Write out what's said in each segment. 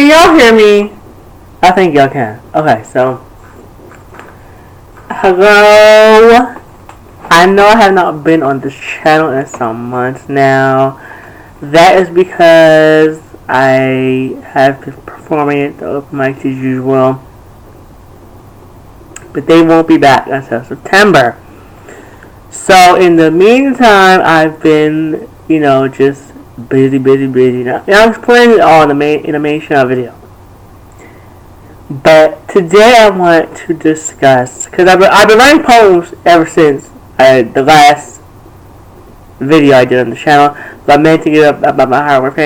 Can y'all hear me? I think y'all can. Okay, so hello. I know I have not been on this channel in some months now. That is because I have been performing at the open mics as usual. But they won't be back until September. So in the meantime, I've been, just busy. Now I'm explaining it all in the main show video. But today I want to discuss, because I've been writing poems ever since the last video I did on the channel. So I meant to get up about my hard work,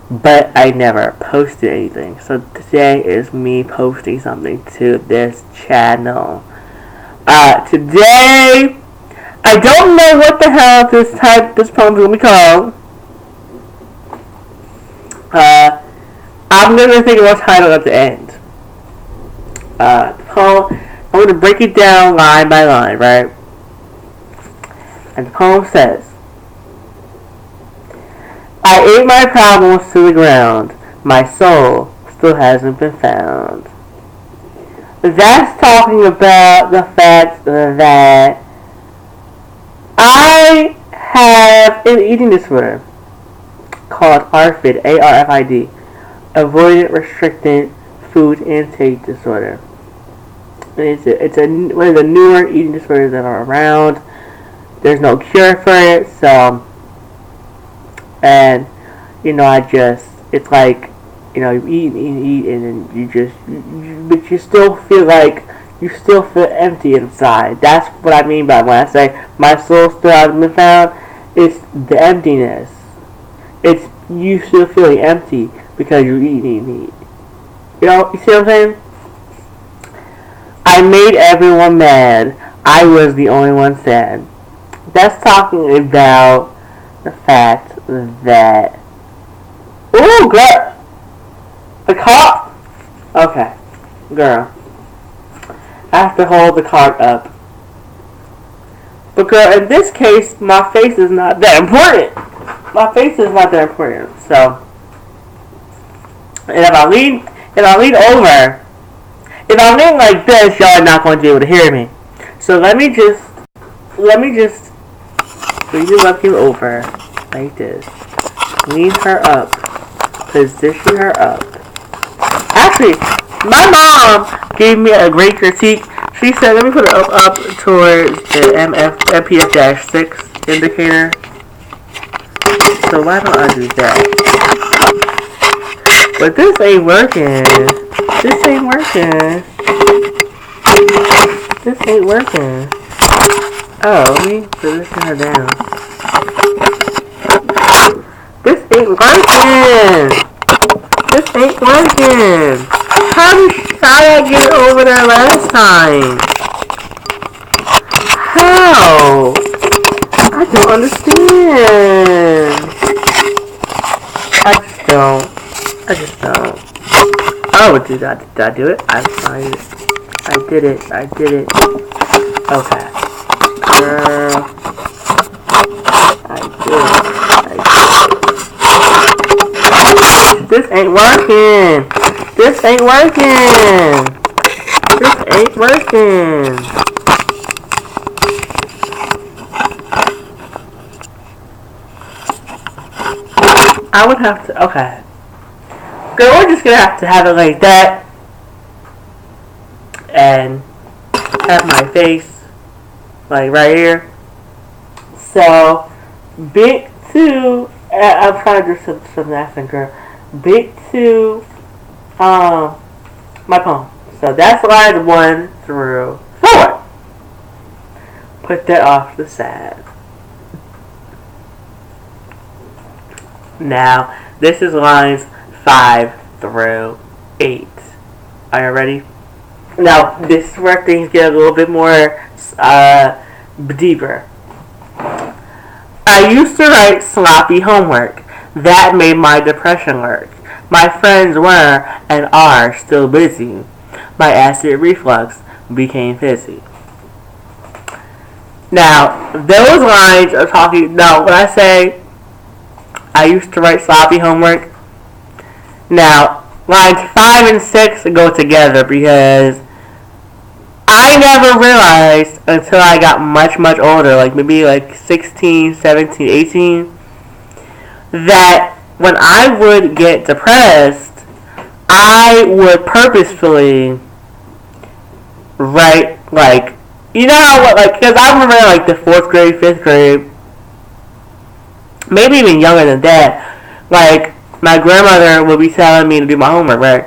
but I never posted anything. So today is me posting something to this channel. Today, I don't know what the hell this poem is going to be called. I'm going to think of a title at the end. The poem, I'm going to break it down line by line, right? And the poem says, I ate my problems to the ground. My soul still hasn't been found. That's talking about the fact that I have an eating disorder called ARFID, ARFID, Avoidant Restricted Food Intake Disorder. It's one of the newer eating disorders that are around. There's no cure for it, so, and, it's like, you eat, and then but you still feel empty inside. That's what I mean by when I say my soul still hasn't been found. It's the emptiness. It's you still feeling empty because you eat. You see what I'm saying? I made everyone mad. I was the only one sad. That's talking about the fact that, ooh, girl, the cart. Okay, girl, I have to hold the cart up. But girl, in this case, my face is not that important. So, and if I lean like this, y'all are not going to be able to hear me. So let me just lean the webcam over like this. Lean her up. Position her up. Actually, my mom gave me a great critique. She said, let me put it up towards the MPF-6 indicator. So why don't I do that? But this ain't working. Oh, let me position her down. This ain't working. How did I get it over there last time? How? I don't understand. I just don't. Oh, did I do it? I did it. Okay. Girl. I did it. This ain't working. I would have to, okay. Girl, we're just gonna have to have it like that. And have my face, like right here. So, big 2, I'm trying to do some accent, girl. Big 2, my poem. So that's lines 1 through 4. Put that off to the side. Now, this is lines 5 through 8. Are you ready? Now, this is where things get a little bit more deeper. I used to write sloppy homework. That made my depression lurk. My friends were and are still busy. My acid reflux became fizzy. Now, those lines are talking. Now, when I say I used to write sloppy homework, Now, lines 5 and 6 go together because I never realized until I got much, much older, like maybe like 16, 17, 18, that when I would get depressed, I would purposefully write, like, you know how, like, because I remember like the 4th grade, 5th grade, maybe even younger than that, like, my grandmother would be telling me to do my homework, right?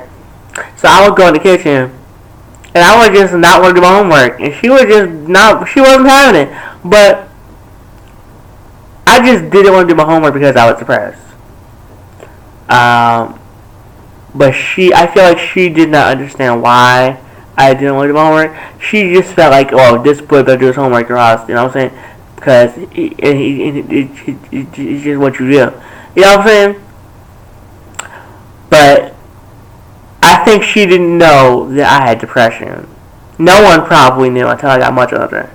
So I would go in the kitchen, and I would just not want to do my homework, and she would just not, she wasn't having it, but I just didn't want to do my homework because I was depressed. But I feel like she did not understand why I didn't want to do my homework. She just felt like, oh, this boy better do his homework or else, you know what I'm saying? Because it's just what you do. You know what I'm saying? But I think she didn't know that I had depression. No one probably knew until I got much older.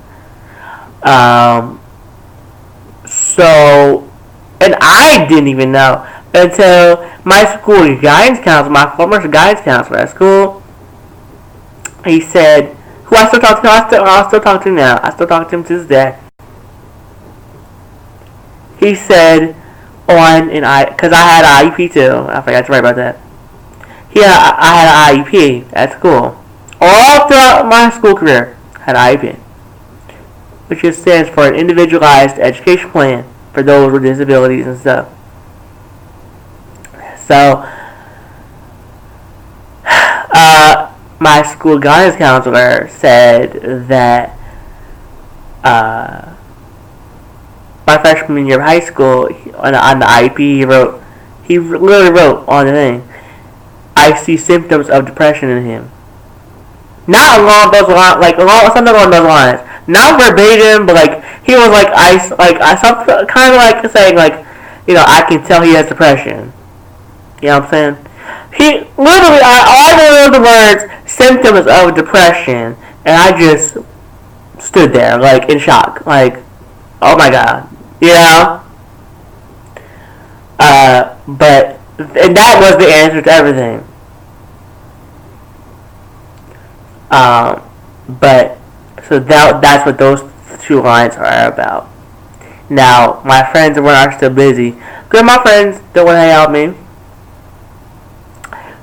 So, and I didn't even know until my school guidance counselor, my former guidance counselor at school, he said, who I still talk to, I still talk to him now. I still talk to him to this day. He said, because I had an IEP too. I forgot to write about that. I had an IEP at school. All throughout my school career, I had an IEP, which just stands for an individualized education plan for those with disabilities and stuff. So, my school guidance counselor said that my freshman year of high school, on the IEP, he literally wrote on the thing, I see symptoms of depression in him. Not along those lines, like something along those lines. Not verbatim, but like he was like I something kind of like saying like, you know, I can tell he has depression. You know what I'm saying? He literally, I know the words symptoms of depression, and I just stood there like in shock, like, oh my god, you know. And that was the answer to everything. But so that's what those 2 lines are about. Now, my friends are still busy. Because my friends don't want to hang out with me.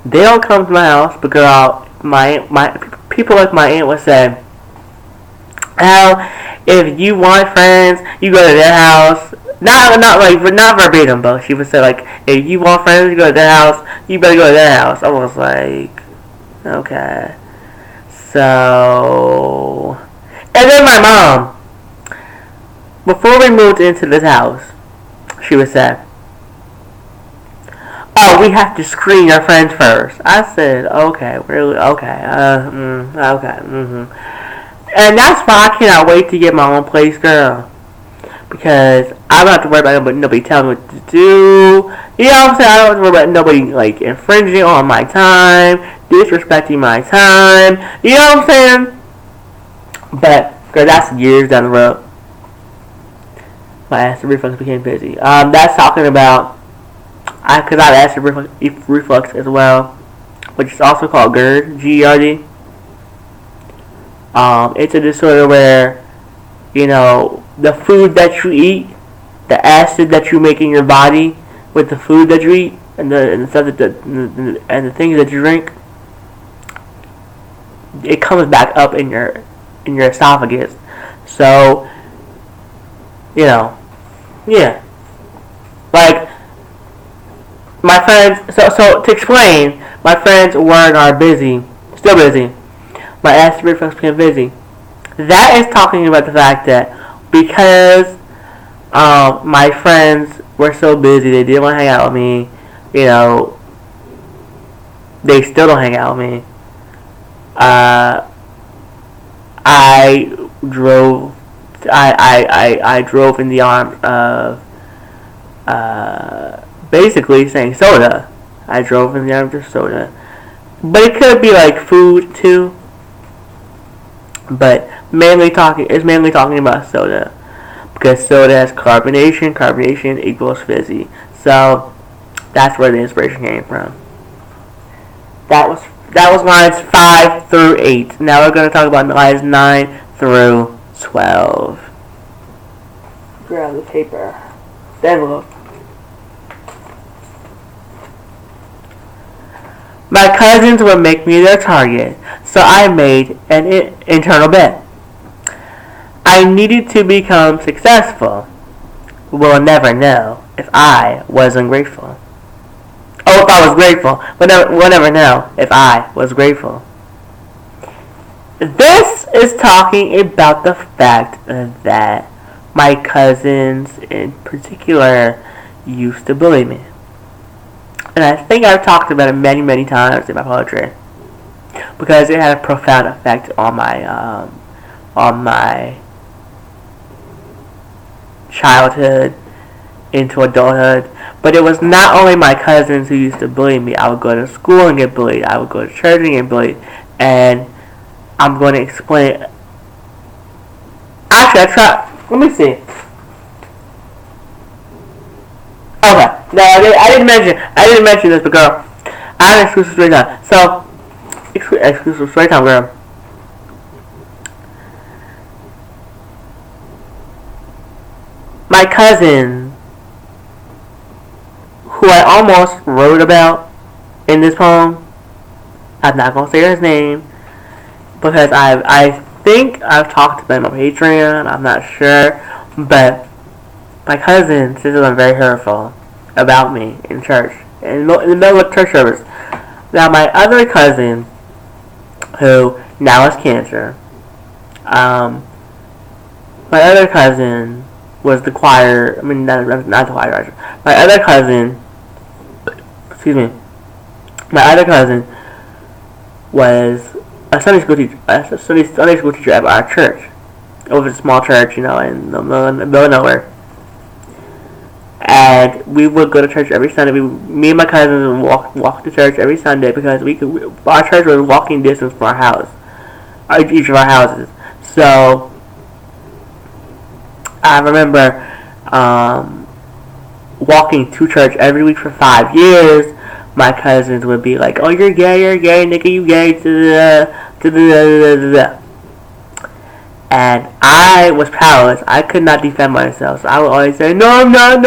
They don't come to my house because my people like my aunt would say, "Well, if you want friends, you go to their house." Not verbatim, but she would say like, "If you want friends, you go to their house. You better go to their house." I was like, okay. So, and then my mom, before we moved into this house, she would say, "Oh, we have to screen your friends first." I said, "Okay, really? Okay, okay, And that's why I cannot wait to get my own place, girl, because I don't have to worry about nobody telling me what to do. You know what I'm saying? I don't have to worry about nobody like infringing on my time, disrespecting my time. You know what I'm saying? But girl, that's years down the road. My acid reflux became busy. That's talking about because I have acid reflux as well, which is also called GERD, GERD. It's a disorder where, you know, the food that you eat, the acid that you make in your body with the food that you eat, and the stuff and the things that you drink, it comes back up in your esophagus. So, you know, yeah, like my friends. So to explain, my friends are busy, still busy. My acid reflux became busy. That is talking about the fact that because my friends were so busy, they didn't want to hang out with me. You know, they still don't hang out with me. I drove. I drove in the arms of basically saying soda. I drove in the arms of soda, but it could be like food too. But it's mainly talking about soda, because soda has carbonation. Carbonation equals fizzy. So that's where the inspiration came from. That was lines 5 through 8. Now we're going to talk about lines 9 through 12. Grab the paper. The envelope. My cousins would make me their target, so I made an internal bet. I needed to become successful. We'll never know if I was ungrateful. Oh, if I was grateful. We'll never know if I was grateful. This is talking about the fact that my cousins in particular used to bully me. And I think I've talked about it many, many times in my poetry. Because it had a profound effect on my childhood into adulthood. But it was not only my cousins who used to bully me. I would go to school and get bullied. I would go to church and get bullied. And I'm going to explain it. Actually, let me see. Okay. No, I didn't mention this, but girl, I have an exclusive story time. So, exclusive story time, girl. My cousin, who I almost wrote about in this poem, I'm not gonna say his name because I think I've talked about him on Patreon. I'm not sure, but my cousin says something very hurtful about me in church, in the middle of church service. Now, my other cousin, who now has cancer, my other cousin was the choir. I mean, not the choir director. My other cousin, excuse me, my other cousin was a Sunday school teacher, at our church. It was a small church, in the middle of nowhere. And we would go to church every Sunday. Me and my cousins would walk to church every Sunday because our church was walking distance from our house, each of our houses. So I remember walking to church every week for 5 years. My cousins would be like, "Oh, you're gay, nigga, you gay." And I was powerless. I could not defend myself. So I would always say, "No, I'm not,"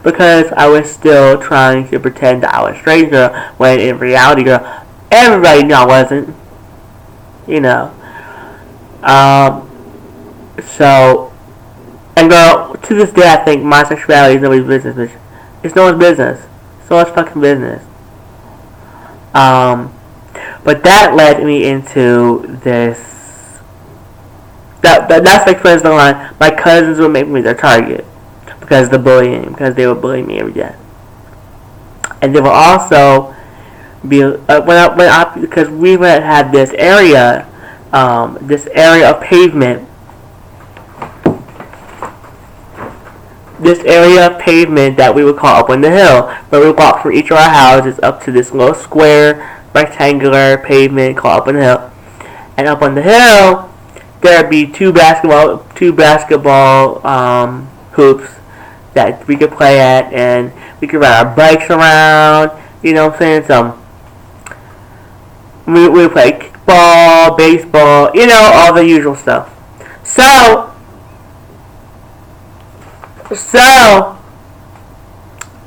because I was still trying to pretend that I was straight, girl, when in reality, girl, everybody knew I wasn't. So, and girl, to this day, I think my sexuality is nobody's business, bitch. It's no one's business. It's no one's fucking business. But that led me into this. That's like, for instance, the line, my cousins would make me their target because of the bullying, because they would bully me every day. And they would also be because we would have this area of pavement. This area of pavement that we would call up on the hill, where we would walk from each of our houses up to this little square, rectangular pavement called up on the hill. And up on the hill, there'd be two basketball hoops that we could play at, and we could ride our bikes around. You know what I'm saying? So we would play kickball, baseball, all the usual stuff. So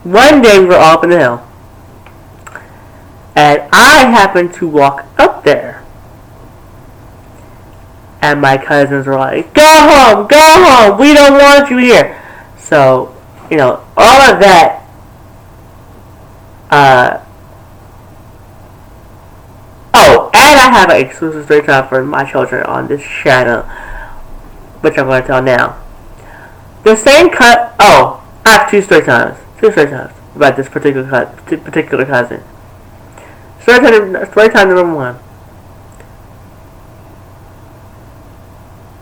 one day we were all up on the hill, and I happened to walk up there. And my cousins were like, go home, we don't want you here. So, all of that, and I have an exclusive story time for my children on this channel, which I'm going to tell now. The same I have two story times about this particular cousin. Story time number one.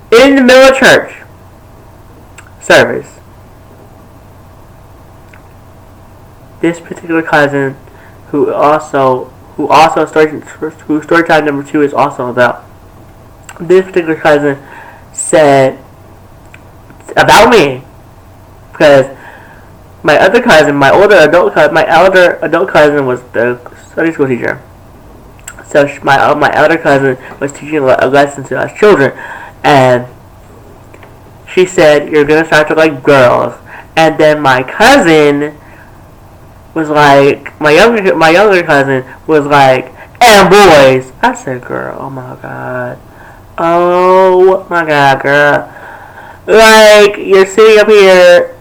In the middle of church service, this particular cousin, whose story time number two is also about, this particular cousin said about me, because my elder adult cousin was the Sunday school teacher. So my elder cousin was teaching a lesson to us children, and she said, "You're gonna start to like girls." And then my cousin was like, my younger cousin was like, "And boys." I said, "Girl, oh my god, girl." Like, you're sitting up here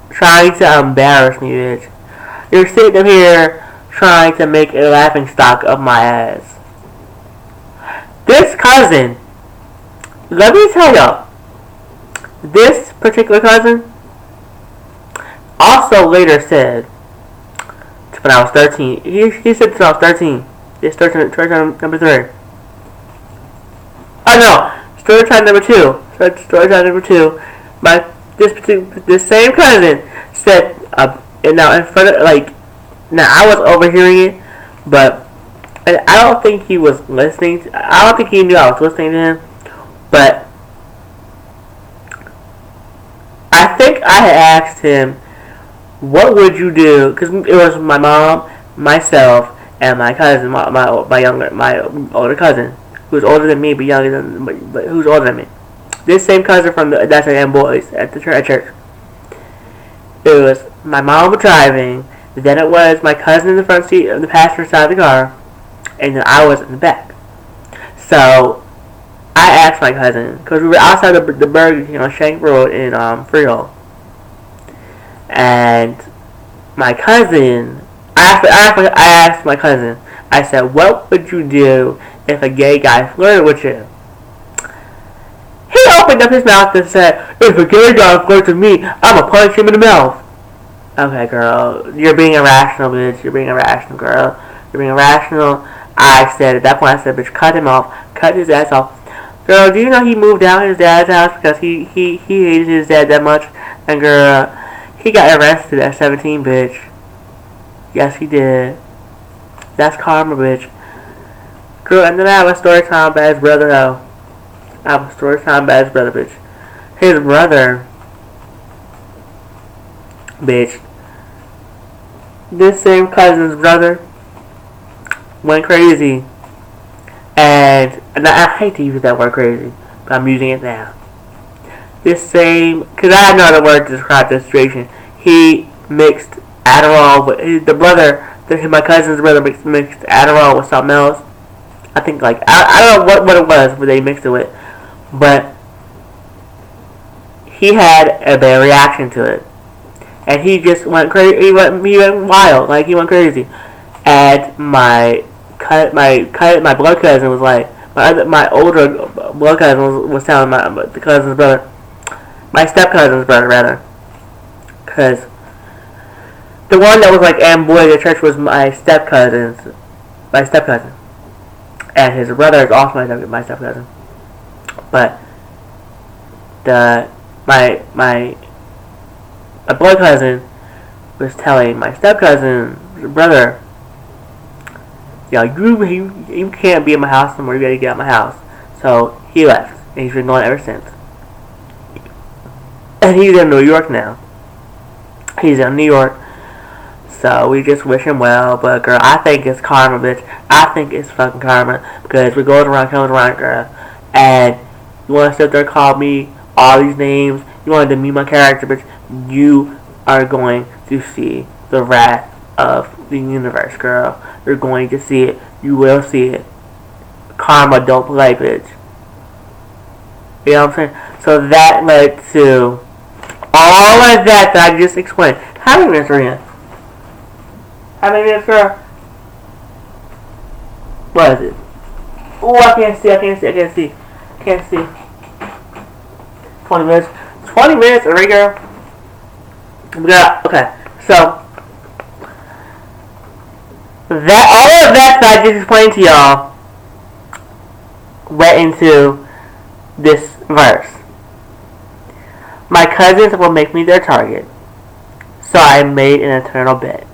trying to embarrass me, bitch. You're sitting up here trying to make a laughing stock of my ass. This cousin, let me tell y'all, this particular cousin also later said, when I was 13, he said when I was 13, this story time number 3. Oh no, story time number 2. Story time number 2. This same cousin said, and now in front of, like, now I was overhearing it, but I don't think he was listening. I don't think he knew I was listening to him, but I think I had asked him, "What would you do?" Because it was my mom, myself, and my cousin, my older cousin, who's older than me, but who's older than me. This same cousin from the That's and Boys at the church. It was my mom driving, then it was my cousin in the front seat of the passenger side of the car, and then I was in the back. So I asked my cousin, because we were outside the Burger King on Shank Road in Freehold, and my cousin, I asked my cousin, I said, "What would you do if a gay guy flirted with you?" He opened up his mouth and said, "If a gay guy flirts with me, I'm gonna punch him in the mouth." Okay, girl, you're being irrational, bitch. You're being irrational, girl. You're being irrational. I said, at that point, I said, "Bitch, cut him off. Cut his ass off." Girl, do you know he moved out of his dad's house because he hated his dad that much? And girl, he got arrested at 17, bitch. Yes, he did. That's karma, bitch. Girl, and then I have a story time about his brother, though. I have a story time about his brother, bitch. His brother, bitch. This same cousin's brother went crazy. And I hate to use that word crazy, but I'm using it now. This same, because I have no other word to describe this situation. He mixed Adderall with my cousin's brother mixed Adderall with something else. I think, like, I don't know what it was, but they mixed it with. But he had a bad reaction to it. And he just went crazy. He went wild. Like, he went crazy. And my blood cousin was like, my older blood cousin was telling the cousin's brother, my step cousin's brother rather, because the one that was like and boy at church was my step cousin, and his brother is also my step cousin, but my blood cousin was telling my step cousin's brother, "Yo, you can't be in my house anymore. You gotta get out of my house." So he left, and he's been going ever since. And he's in New York now. He's in New York. So we just wish him well. But girl, I think it's karma, bitch. I think it's fucking karma, because what goes around comes around, girl. And you want to sit there and call me all these names? You want to demean my character, bitch? You are going to see the wrath of the universe, girl. You're going to see it. You will see it. Karma don't play, bitch. You know what I'm saying? So that led to all of that I just explained. How many minutes are in? How many minutes, girl? What is it? Oh, I can't see. 20 minutes. 20 minutes, alright, girl? Okay, so that all of that I just explained to y'all went into this verse. My cousins will make me their target, so I made an eternal bet.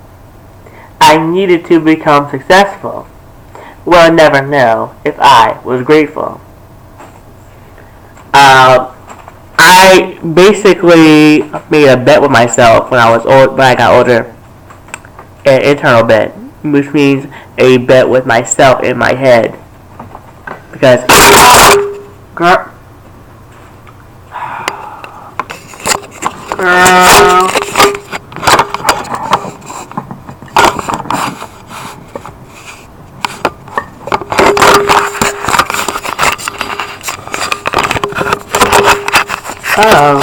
I needed to become successful. Will never know if I was grateful. I basically made a bet with myself when I got older. An internal bet. which means a bet with myself in my head. Because, girl, oh,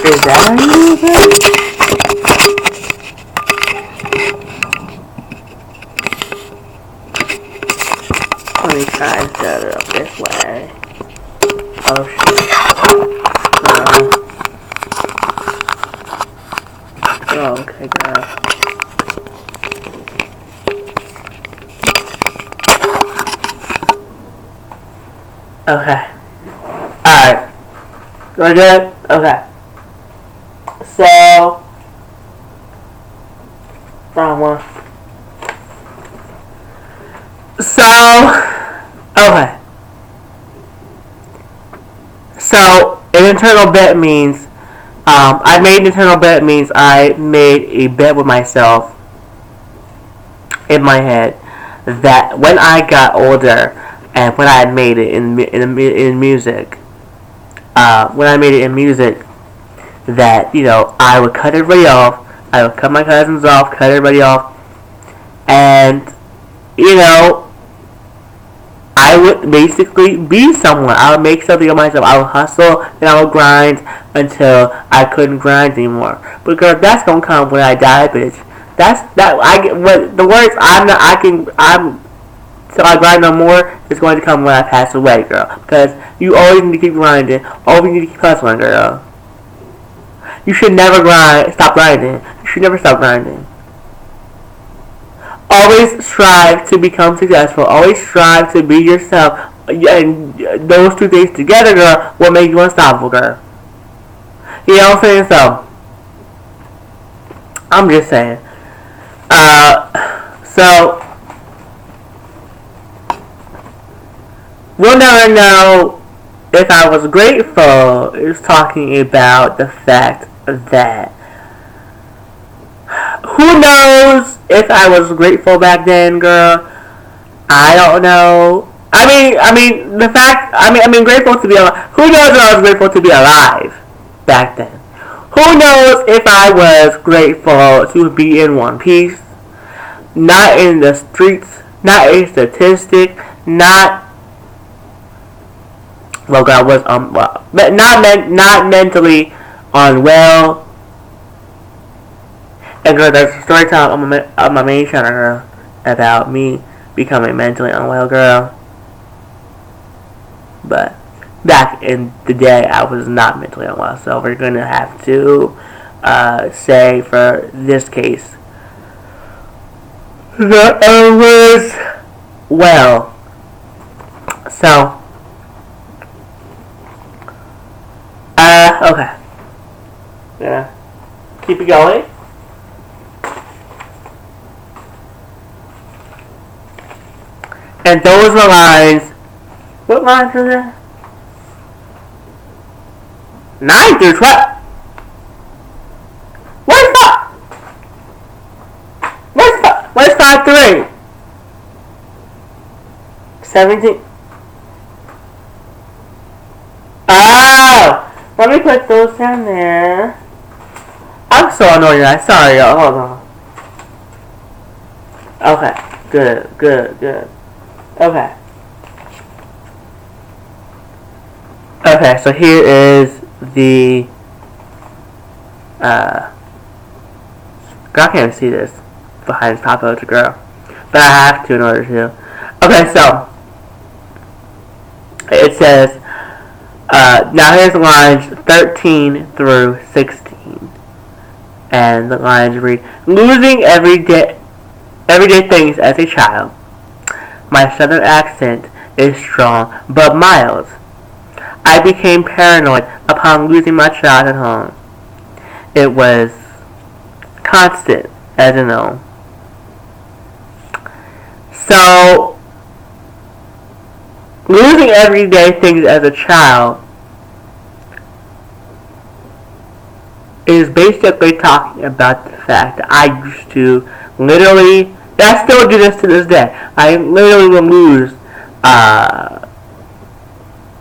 is that how you do it? Let me try and set it up this way. Oh shit. Oh, okay, girl. Okay. Alright. We're good? Okay. So, wrong one. So, okay. So, an internal bet means, I made an internal bet means I made a bet with myself in my head that when I got older and when I made it in music, when I made it in music, that, you know, I would cut everybody off, I would cut my cousins off, cut everybody off, and, you know, I would basically be someone. I would make something of myself. I would hustle and I would grind until I couldn't grind anymore. But girl, that's gonna come when I die, bitch. That's that I get what the words till I grind no more is going to come when I pass away, girl. Because you always need to keep grinding. Always need to keep hustling, girl. You should never stop grinding. You should never stop grinding. Always strive to become successful. Always strive to be yourself. And those two things together, girl, will make you unstoppable, girl. You know what I'm saying? So, I'm just saying. So, we'll never know if I was grateful. Is talking about the fact that who knows if I was grateful back then, girl? I don't know. I mean, grateful to be alive. Who knows if I was grateful to be alive back then? Who knows if I was grateful to be in one piece, not in the streets, not a statistic, not. Well, God was but not mentally unwell. And girl, there's a story time on my main channel, girl, about me becoming mentally unwell, girl. But back in the day, I was not mentally unwell, so we're gonna have to say for this case that I was well. So, okay. Yeah. Keep it going. And those were lines. What lines are there? 9 through 12. Where's 5 3? 17. Oh! Let me put those down there. I'm so annoyed. I'm sorry, y'all. Hold on. Okay. Good. Okay. Okay, so here is the girl, I can't see this behind this top of the girl. But I have to in order to. Okay, so it says now here's lines 13 through 16. And the lines read, losing everyday things as a child. My southern accent is strong but mild. I became paranoid upon losing my childhood home. It was constant, as you know. So, losing everyday things as a child is basically talking about the fact that I used to literally I still do this to this day. I literally will lose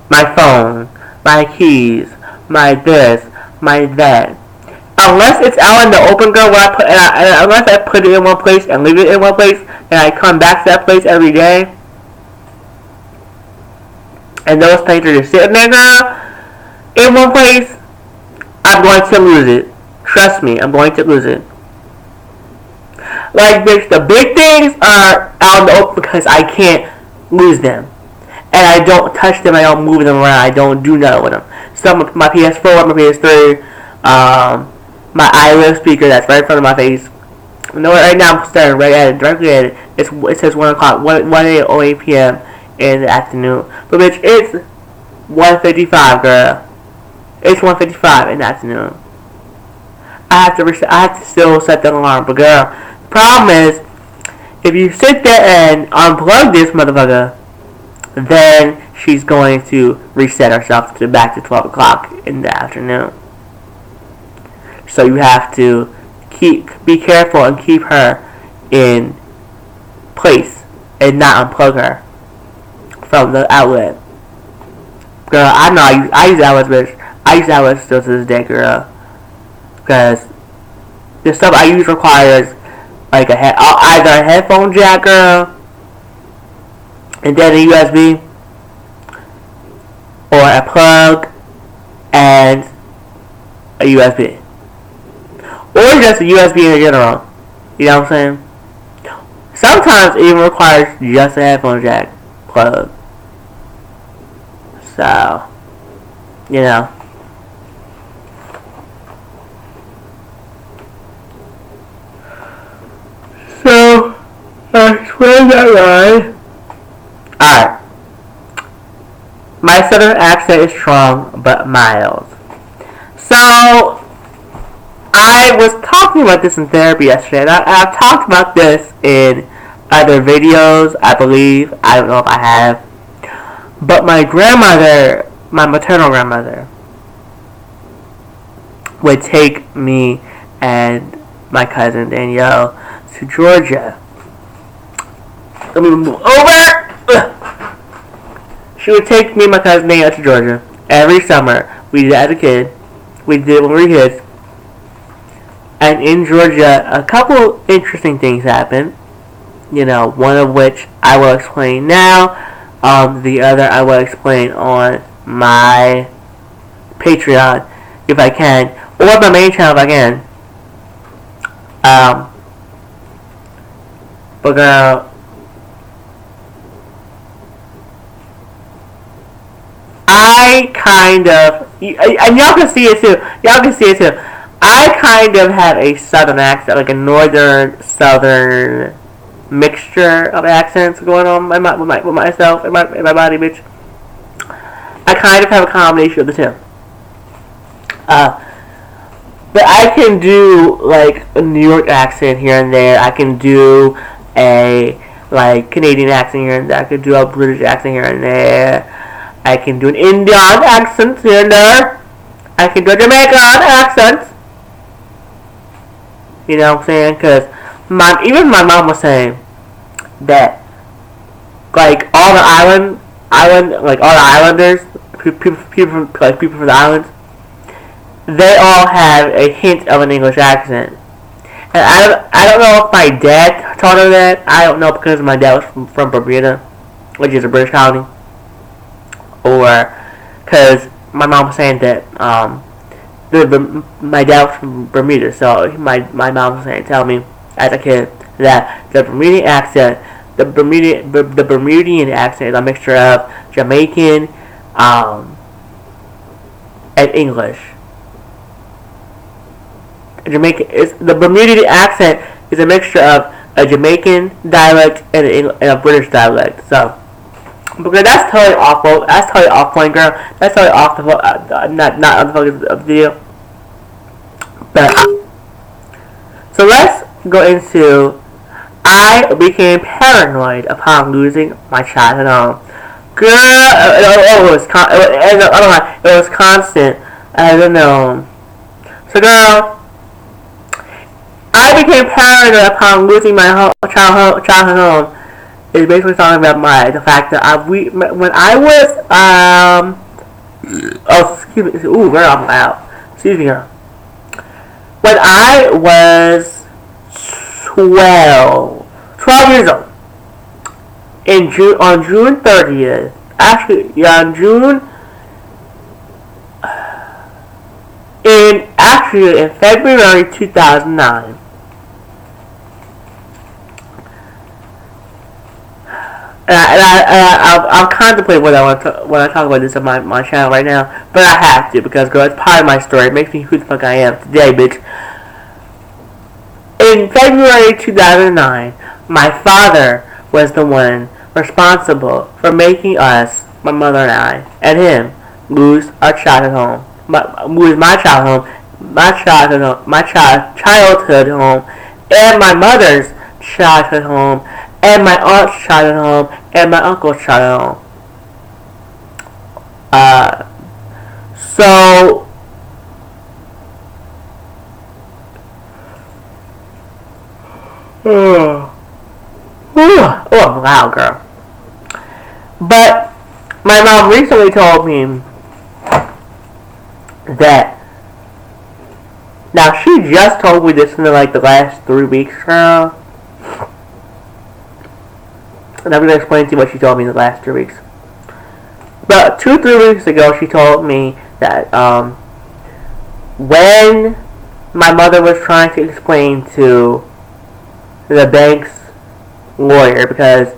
my phone, my keys, my this, my that. Unless it's out in the open, girl, unless I put it in one place and leave it in one place, and I come back to that place every day, and those things are just sitting there, girl, in one place, I'm going to lose it. Trust me, I'm going to lose it. Like, bitch, the big things are out in the open because I can't lose them. And I don't touch them, I don't move them around, I don't do nothing with them. Some of my PS4, my PS3, my iOS speaker that's right in front of my face. You know what, right now I'm staring right at it, directly at it. It says 1 o'clock, 1:08 p.m. in the afternoon. But bitch, it's 1:55, girl. It's 1:55 in the afternoon. I have to still set the alarm, but girl, the problem is, if you sit there and unplug this motherfucker, then she's going to reset herself to back to 12 o'clock in the afternoon. So you have to be careful and keep her in place and not unplug her from the outlet. Girl, I know I use outlets, bitch. I use outlets still to this day, girl. Because the stuff I use requires like either a headphone jack, girl, and then a USB, or a plug and a USB, or just a USB in general. You know what I'm saying? Sometimes it even requires just a headphone jack plug. So, you know. So, I explained that right. Alright. My southern accent is strong but mild. So, I was talking about this in therapy yesterday, and I've talked about this in other videos, I believe. I don't know if I have. But my grandmother, my maternal grandmother, would take me and my cousin Danielle to Georgia. Let me move over. She would take me and my cousin Danielle to Georgia every summer. We did it as a kid. We did it when we were kids. And in Georgia, a couple interesting things happened. You know, one of which I will explain now. The other I will explain on my Patreon if I can, or my main channel if I can. But girl, I kind of, and y'all can see it too. Y'all can see it too. I kind of have a southern accent, like a northern southern mixture of accents going on with myself and my body, bitch. I kind of have a combination of the two. But I can do like a New York accent here and there. I can do a like Canadian accent here and there. I can do a British accent here and there. I can do an Indian accent here and there. I can do a Jamaican accent. You know what I'm saying? Because even my mom was saying that like all the like all the islanders, people from the islands, they all have a hint of an English accent. And I don't know if my dad taught her that. I don't know because my dad was from Bermuda, which is a British colony, or because my mom was saying that my dad was from Bermuda, so my mom was saying, tell me as a kid that the Bermudian accent, the Bermudian accent is a mixture of Jamaican and English. The Bermudian accent is a mixture of a Jamaican dialect and a British dialect. So, because that's totally awful. That's totally off point, girl. That's totally off the not on the focus of the video. But so let's go into. I became paranoid upon losing my child at home. Girl, it was constant. I don't know. So, girl, I became paranoid upon losing my childhood home. Is basically talking about the fact that when I was oh, excuse me, ooh, very loud. Excuse me, girl. When I was 12 years old, on June 30th, in February 2009. I'll contemplate when I talk about this on my channel right now, but I have to because, girl, it's part of my story. It makes me who the fuck I am today, bitch. In February 2009, my father was the one responsible for making us, my mother and I, and him, lose our childhood home. Lose my childhood home, and my mother's childhood home, and my aunt's childhood home, and my uncle's childhood home. So oh, I'm loud, girl. But my mom recently told me that. Now, she just told me this in like the last 3 weeks, girl. And I'm going to explain to you what she told me in the last 3 weeks. About 2-3 weeks ago, she told me that when my mother was trying to explain to the bank's lawyer, because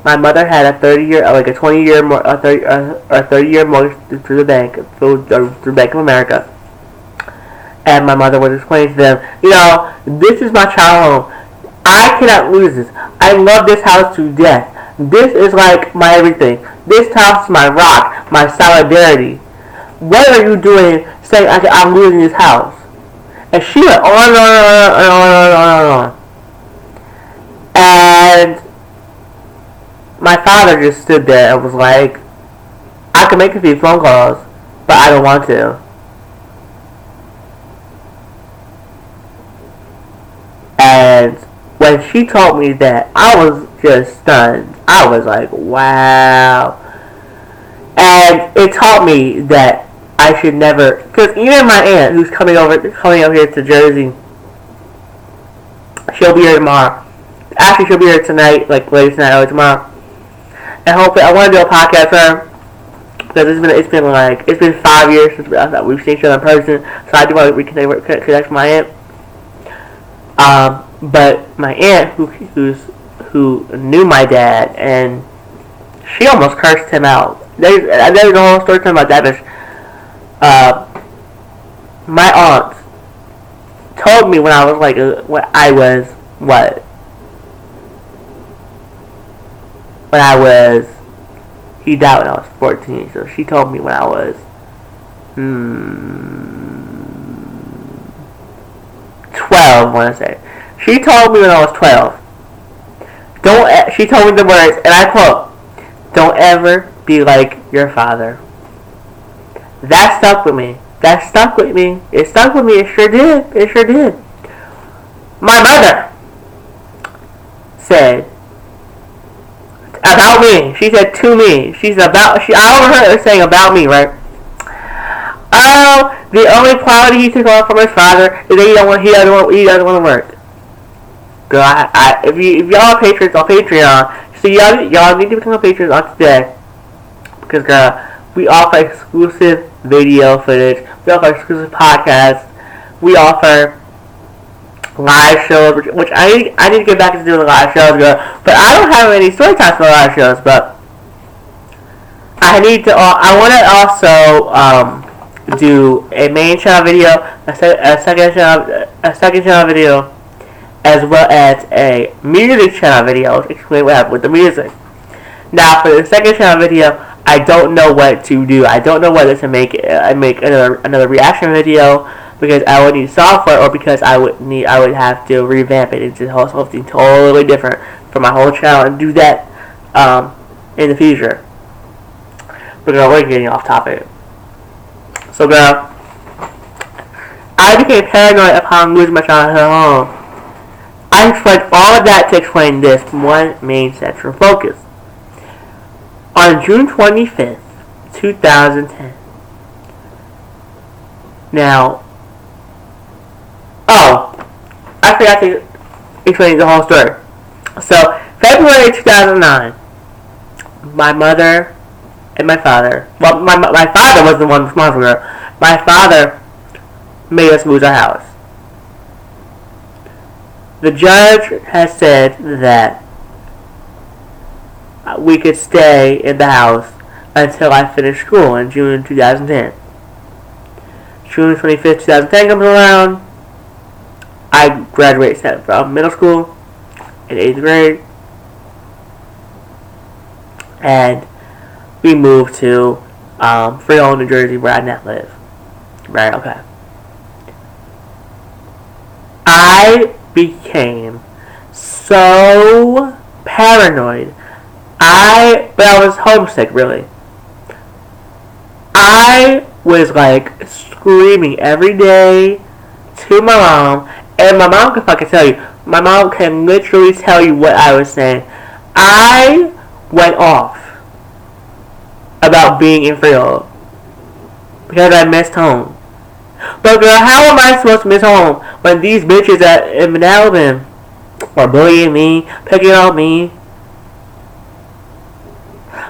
my mother had a 30-year, like a 20-year, a 30-year mortgage through the bank, through Bank of America. And my mother was explaining to them, this is my child home. I cannot lose this. I love this house to death. This is like my everything. This house is my rock, my solidarity. What are you doing saying I'm losing this house? And she went on and on. And my father just stood there and was like, I can make a few phone calls, but I don't want to. And when she told me that, I was just stunned. I was like, wow. And it taught me that I should never, because even my aunt, who's coming up here to Jersey, she'll be here tomorrow. Actually, she'll be here tonight, like later tonight, early tomorrow. And hopefully, I want to do a podcast for her, because it's been 5 years since we've seen each other in person. So I do want to reconnect with my aunt. But my aunt, who knew my dad, and she almost cursed him out. There's a whole story about that bitch. My aunt told me when I was he died when I was 14, so she told me when I was 12, I want to say. She told me when I was 12. She told me the words, and I quote, "Don't ever be like your father." That stuck with me. It stuck with me. It sure did. My mother said about me. She said to me. I overheard her saying about me, right? Oh, the only quality he took on from his father is that he doesn't want to work. Girl, if y'all are patrons on Patreon, so y'all need to become a patron on today, because girl, we offer exclusive video footage, we offer exclusive podcasts, we offer live shows, which I need to get back to doing the live shows, girl. But I don't have any story times for live shows, but I want to also do a main channel video, a second channel video, as well as a music channel video. Explain what happened with the music. Now, for the second channel video, I don't know what to do. I don't know whether to make another reaction video, because I would need software, or because I would have to revamp it into something totally different for my whole channel, and do that in the future. But girl, we're getting off topic. So girl, I became paranoid upon losing my childhood home. I explained all of that to explain this one main central focus. On June 25th, 2010. Now, I forgot to explain the whole story. So, February 2009, my mother and my father, well, my father was the one responsible for it. My father made us lose our house. The judge has said that we could stay in the house until I finish school in June 2010. June 25th, 2010 comes around. I graduated from middle school in 8th grade. And we moved to Freehold, New Jersey, where I now live. Right, okay. I became so paranoid. But I was homesick, really. I was like screaming every day to my mom, and my mom can fucking tell you. My mom can literally tell you what I was saying. I went off about being in Freehold because I missed home. But girl, how am I supposed to miss home when these bitches in Manalapan are bullying me, picking on me?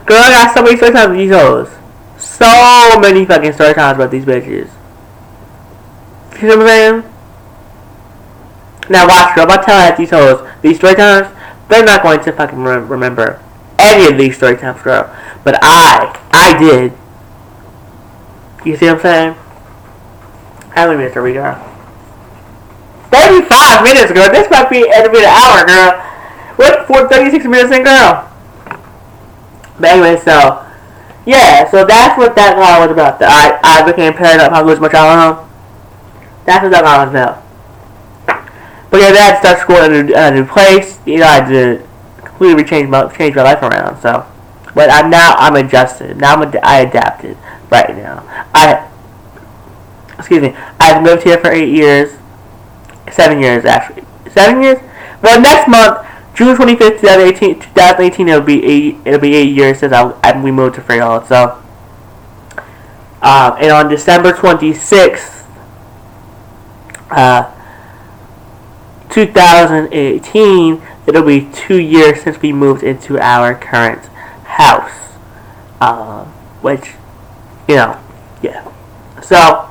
Girl, I got so many story times with these hoes. So many fucking story times about these bitches. You know what I'm saying? Now watch, girl, if I tell these hoes these story times, they're not going to fucking remember any of these story times, girl. But I did. You see what I'm saying? How many minutes are we, girl? 35 minutes, girl. This might be end of an hour, girl. What? 36 minutes in, girl? But anyway, so yeah, so that's what that guy was about. I became paranoid about losing my child home. That's what that guy was about. But yeah, then I had to start school in a new place. You know, I had to completely change my life around. So, but I'm adjusted. Now I adapted right now. I've lived here for 8 years. 7 years, actually. 7 years? Well, next month, June 25th, 2018, it'll be 8 years since we moved to Freehold. So, and on December 26th, 2018, it'll be 2 years since we moved into our current house. Which, you know, yeah. So,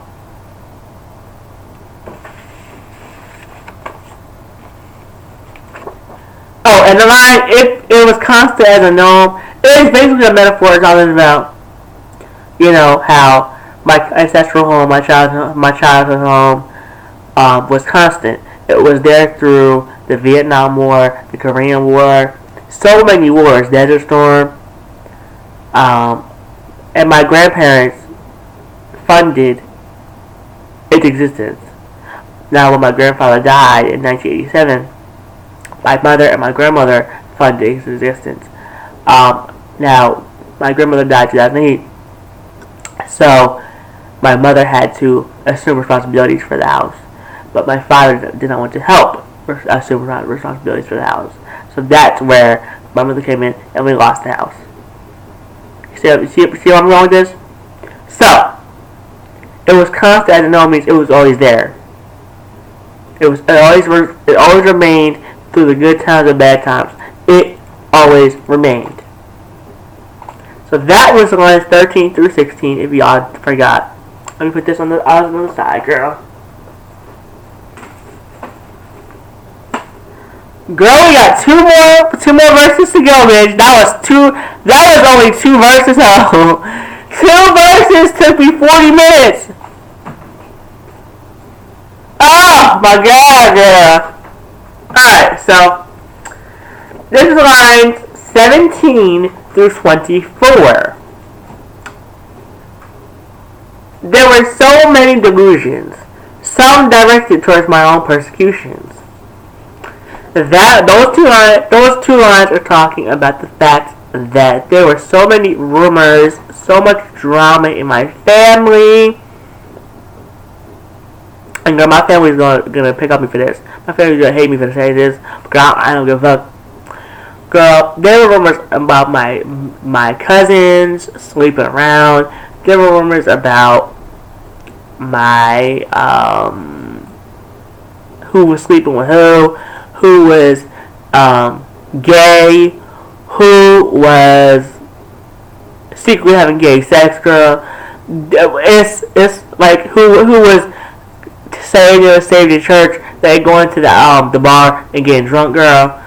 and the line, it was constant as a gnome. It is basically a metaphor talking about, you know, how my ancestral home, my childhood home, was constant. It was there through the Vietnam War, the Korean War, so many wars, Desert Storm, and my grandparents funded its existence. Now, when my grandfather died in 1987, my mother and my grandmother funded its existence. Now, my grandmother died in 2008, so my mother had to assume responsibilities for the house. But my father did not want to help assume responsibilities for the house. So that's where my mother came in and we lost the house. See where I'm going with this? So, it was constant as a no means it was always there. It always remained through the good times and bad times. It always remained. So that was the lines 13 through 16, if y'all forgot. Let me put this on the other side, girl. Girl, we got two more verses to go, bitch. That was only 2 verses. Oh. 2 verses took me 40 minutes. Oh my god, girl. Alright, so this is lines 17 through 24. There were so many delusions, some directed towards my own persecutions. Those two lines are talking about the fact that there were so many rumors, so much drama in my family, And girl, my family's gonna pick up me for this. My family's gonna hate me for saying this. Girl, I don't give a fuck. Girl, there were rumors about my cousins sleeping around. There were rumors about my who was sleeping with who was gay, who was secretly having gay sex, girl. It's like who was saying they were saved in church, they going to the bar and getting drunk, girl.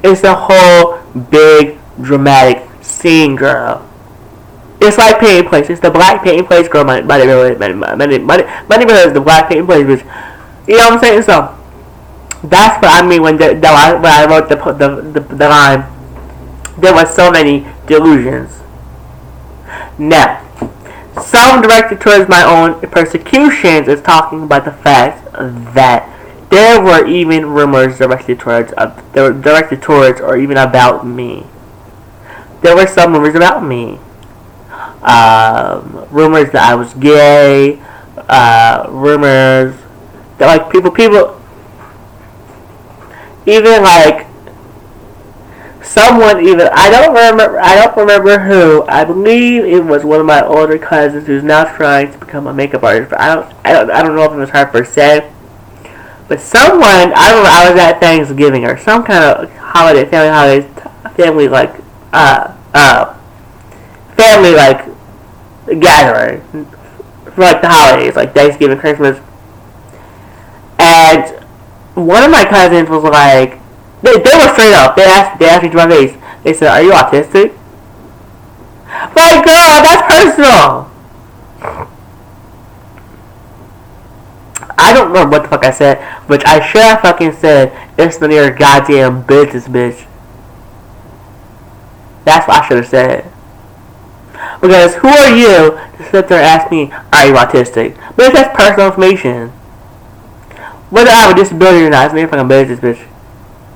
It's a whole big dramatic scene, girl. It's like Painting Place. It's the black Painting Place, girl. My neighborhood is the black Painting Place, bitch. You know what I'm saying? So that's what I mean when I wrote the line. There were so many delusions. Now, some directed towards my own persecutions is talking about the fact that there were even rumors directed towards or even about me. There were some rumors about me. Rumors that I was gay. Rumors that like people even like someone even I don't remember who. I believe it was one of my older cousins who's now trying to become a makeup artist. But I don't know if it was her per se. But someone, I don't know, I was at Thanksgiving or some kind of family gathering for like the holidays, like Thanksgiving, Christmas. And one of my cousins was like, they were straight up. They asked me to my face. They said, "Are you autistic?" Like, girl, that's personal. I don't remember what the fuck I said, which I should have fucking said, "It's none of your goddamn business, bitch." That's what I should have said. Because who are you to sit there and ask me, "Are you autistic?" But that's personal information. Whether I have a disability or not, it's none of your fucking business, bitch.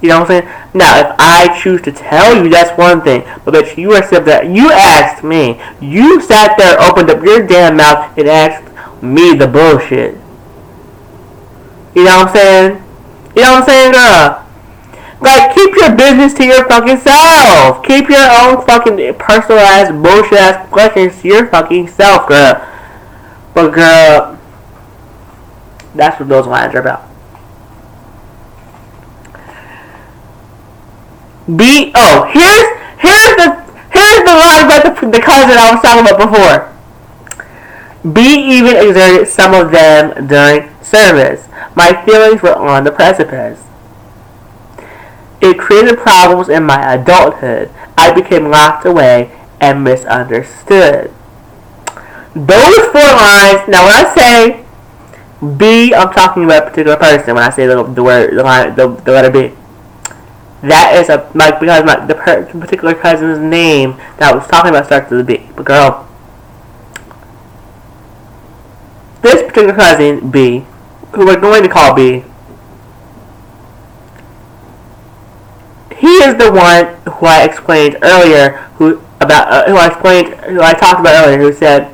You know what I'm saying? Now, if I choose to tell you, that's one thing. But bitch, you are sitting there. You asked me. You sat there, opened up your damn mouth, and asked me the bullshit. You know what I'm saying? You know what I'm saying, girl? Like, keep your business to your fucking self. Keep your own fucking personalized bullshit ass questions to your fucking self, girl. But girl, that's what those lines are about. Here's the line about the cousin I was talking about before. B even exerted some of them during service. My feelings were on the precipice. It created problems in my adulthood. I became locked away and misunderstood. Those 4 lines. Now, when I say B, I'm talking about a particular person. When I say the letter B, that is because the particular cousin's name that I was talking about starts with a B. But girl, this particular cousin B, who we're going to call B, he is the one who I explained earlier, who I talked about earlier, who said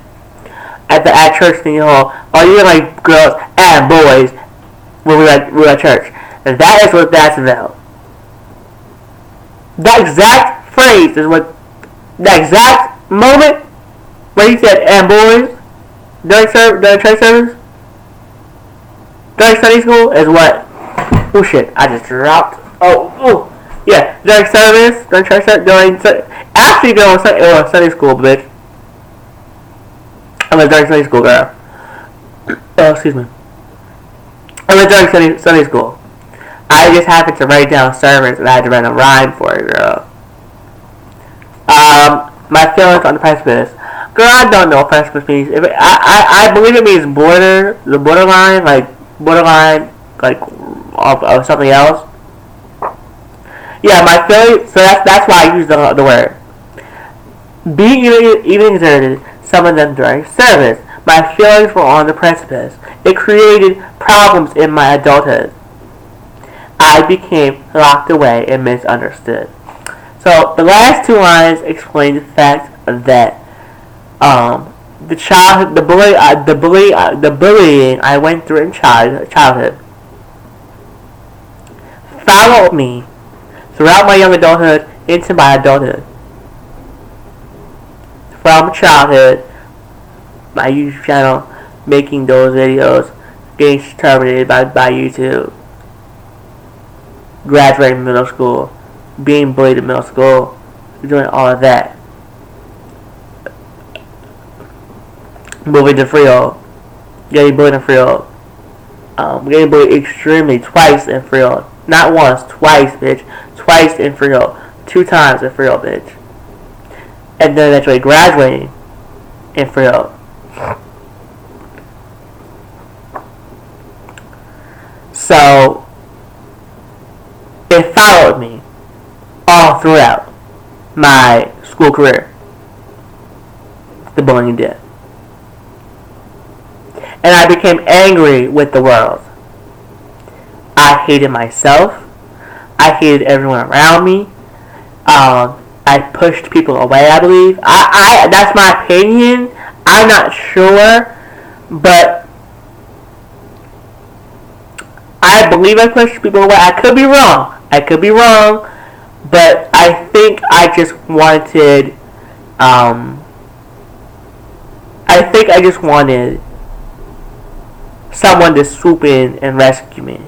at church thing, "Oh, you like girls and boys when we were at church." And that is what that's about. That exact phrase is what the exact moment where he said "and boys" during church service, during Sunday school is what. Oh shit! I just dropped. Oh. Yeah, during service, during church service, actually during Sunday school, bitch. I was during Sunday school, girl. Oh, excuse me. I was during Sunday school. I just happened to write down service and I had to write a rhyme for it, girl. My feelings on the precipice. Girl, I don't know what precipice means. I believe it means borderline of something else. Yeah, my feelings. So that's why I use the word. Being even exerted some of them during service. My feelings were on the precipice. It created problems in my adulthood. I became locked away and misunderstood. So the last 2 lines explain the fact that the bullying I went through in childhood followed me throughout my young adulthood into my adulthood. From childhood, my YouTube channel, making those videos, getting terminated by YouTube, graduating middle school, being bullied in middle school, doing all of that. Moving to Freehold, getting bullied in Freehold, getting bullied extremely twice in Freehold. Not once, twice, bitch. Twice in Freehold. 2 times in Freehold, bitch. And then eventually graduating in Freehold. So, it followed me all throughout my school career. The bullying did. And I became angry with the world. I hated myself. I hated everyone around me. I pushed people away, I believe. I that's my opinion. I'm not sure. But I believe I pushed people away. I could be wrong. But I think I just wanted someone to swoop in and rescue me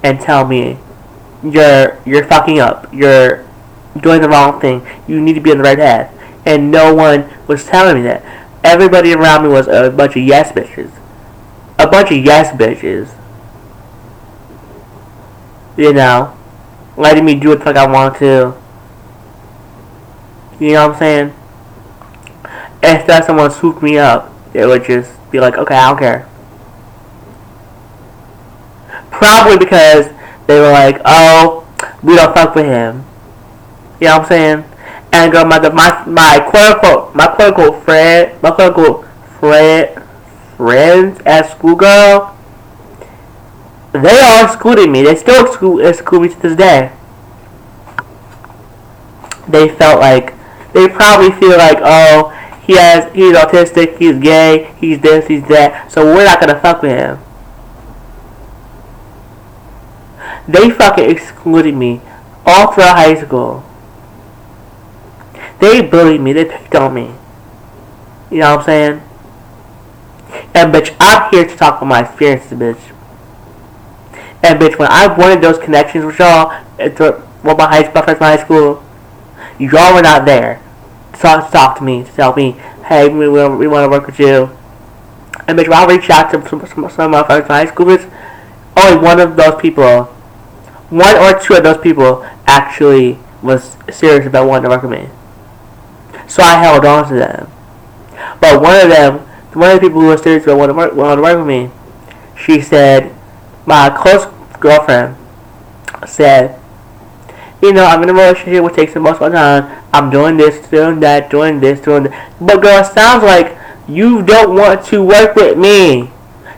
and tell me you're fucking up, you're doing the wrong thing, you need to be on the right path. And no one was telling me that. Everybody around me was a bunch of yes bitches. You know, letting me do what the fuck I want to. You know what I'm saying? Instead of someone swoop me up, they would just be like, okay, I don't care. Probably because they were like, oh, we don't fuck with him. You know what I'm saying? And girl, my quote unquote friends at school, girl, they all excluded me. They still exclude me to this day. They probably feel like, oh, he's autistic, he's gay, he's this, he's that, so we're not gonna fuck with him. They fucking excluded me all throughout high school. They bullied me. They picked on me. You know what I'm saying? And bitch, I'm here to talk about my experiences, bitch. And bitch, when I wanted those connections with y'all my friends from high school, y'all were not there to talk to me, to tell me, hey, we want to work with you. And bitch, when I reached out to some of my friends from high school, bitch, only one or two of those people actually was serious about wanting to work with me. So I held on to them. But one of the people who was serious about wanting to work with me, she said, my close girlfriend said, you know, I'm in a relationship which takes the most of my time. I'm doing this, doing that, doing this, doing that. But girl, it sounds like you don't want to work with me.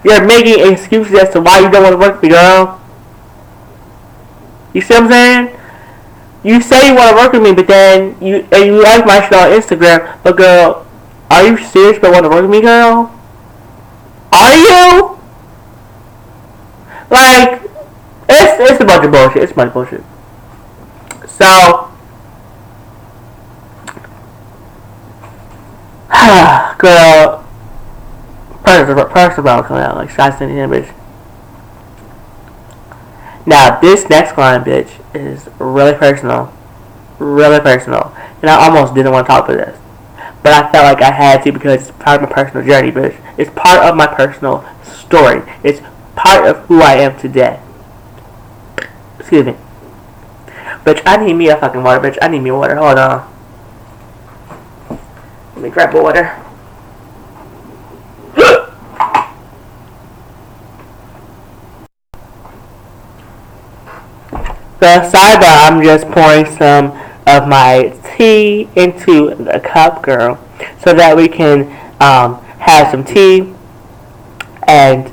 You're making excuses as to why you don't want to work with me, girl. You see what I'm saying? You say you want to work with me, but then you like my shit on Instagram. But girl, are you serious about wanting to work with me, girl? Are you? Like, it's a bunch of bullshit. It's a bunch of bullshit. So, girl, personal coming out like shots in the bitch. Now, this next line, bitch, is really personal. Really personal. And I almost didn't want to talk about this. But I felt like I had to because it's part of my personal journey, bitch. It's part of my personal story. It's part of who I am today. Excuse me. Bitch, I need me a fucking water, bitch. I need me water. Hold on. Let me grab water. So sidebar, I'm just pouring some of my tea into the cup, girl, so that we can have some tea and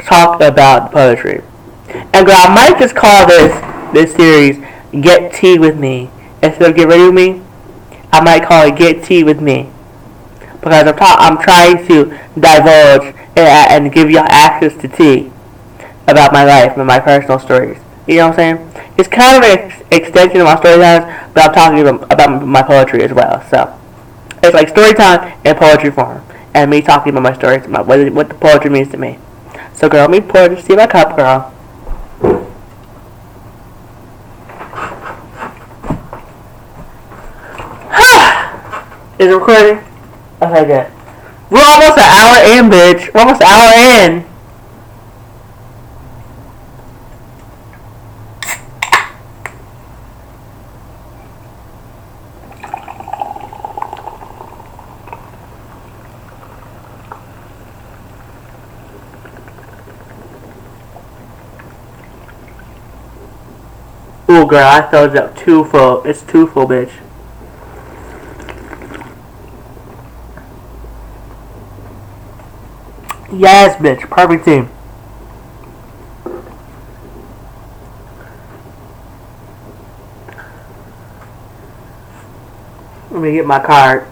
talk about poetry. And girl, I might just call this series "Get Tea with Me" instead of "Get Ready with Me." I might call it Get Tea With Me. Because I'm trying to divulge and give y'all access to tea about my life and my personal stories. You know what I'm saying? It's kind of an extension of my story times, but I'm talking about my poetry as well. So it's like story time in poetry form, and me talking about my stories, about what the poetry means to me. So, girl, me pour this tea in my cup, girl. Is it recording? Okay, good. We're almost an hour in, bitch. We're almost an hour in. Ooh, girl, I filled it up too full. It's too full, bitch. Yes, bitch. Perfect team. Let me get my card.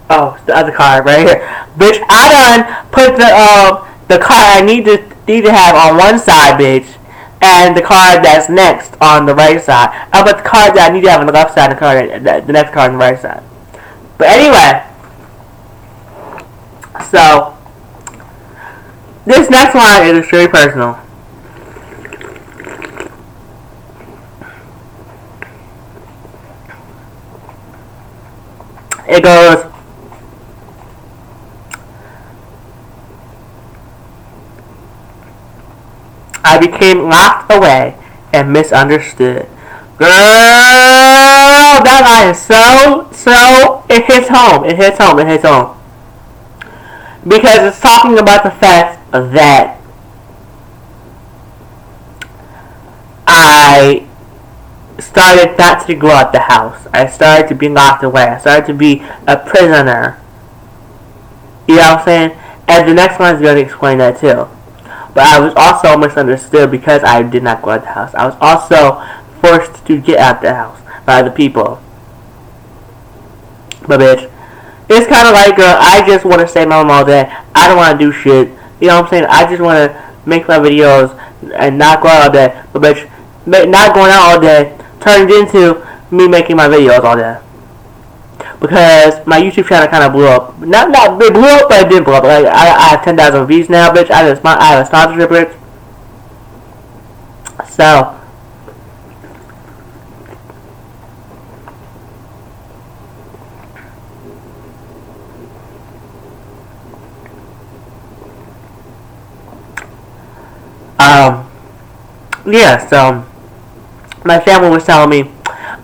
Oh, it's the other card right here. Bitch, I done put the card I need to have on one side, bitch, and the card that's next on the right side. I put the card that I need to have on the left side and the next card on the right side. But anyway, so this next line is extremely personal. It goes, I became locked away and misunderstood. Girl, that line is so, it hits home. It hits home. It hits home. Because it's talking about the fact that I started not to go out the house. I started to be locked away. I started to be a prisoner. You know what I'm saying? And the next one is going to explain that too. But I was also misunderstood because I did not go out the house. I was also forced to get out the house by the people. But bitch, it's kind of like I just want to stay home all day. I don't want to do shit. You know what I'm saying? I just want to make my videos and not go out all day. But bitch, not going out all day turned into me making my videos all day. Because my YouTube channel kind of blew up. Not it blew up, but it didn't blow up. Like I have 10,000 views now, bitch. I have a sponsorship, bitch. So yeah. So my family was telling me,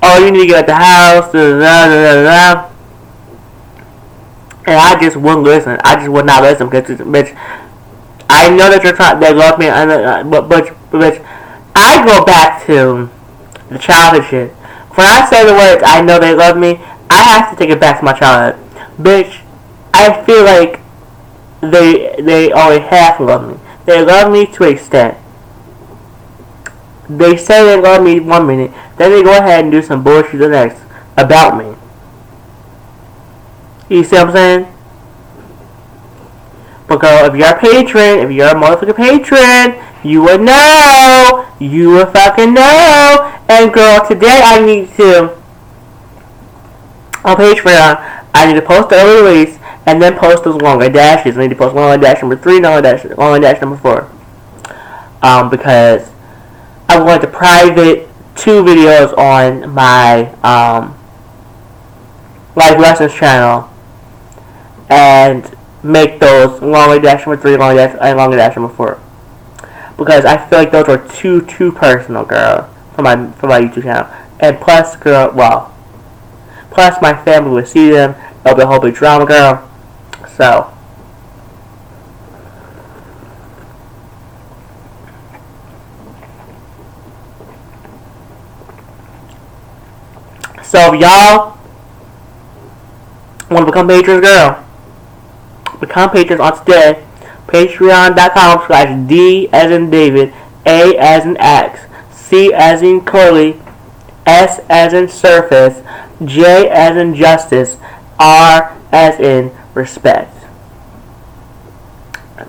"Oh, you need to get out the house." Da, da, da, da, da. And I just wouldn't listen. I just would not listen because, bitch, I know that you're trying. They love me, but I go back to the childhood shit. When I say the words, "I know they love me," I have to take it back to my childhood, bitch. I feel like they only half love me. They love me to an extent. They say they love me 1 minute, then they go ahead and do some bullshit the next about me. You see what I'm saying? But girl, if you're a patron, if you're a motherfucking patron, you would know. You would fucking know. And girl, today I need to, on Patreon, I need to post the early release and then post those longer dashes. I need to post longer dash number 3, longer dash number 4. Because I'm going to private 2 videos on my life lessons channel and make those longer dash number 3, longer dash number 4. Because I feel like those are too personal, girl, for my YouTube channel. And plus, girl, plus my family will see them. It'll be a whole big drama, girl. So if y'all want to become patrons, girl, become patrons on today. Patreon.com/D as in David A as in axe, C as in curly, S as in surface, J as in justice, R as in respect.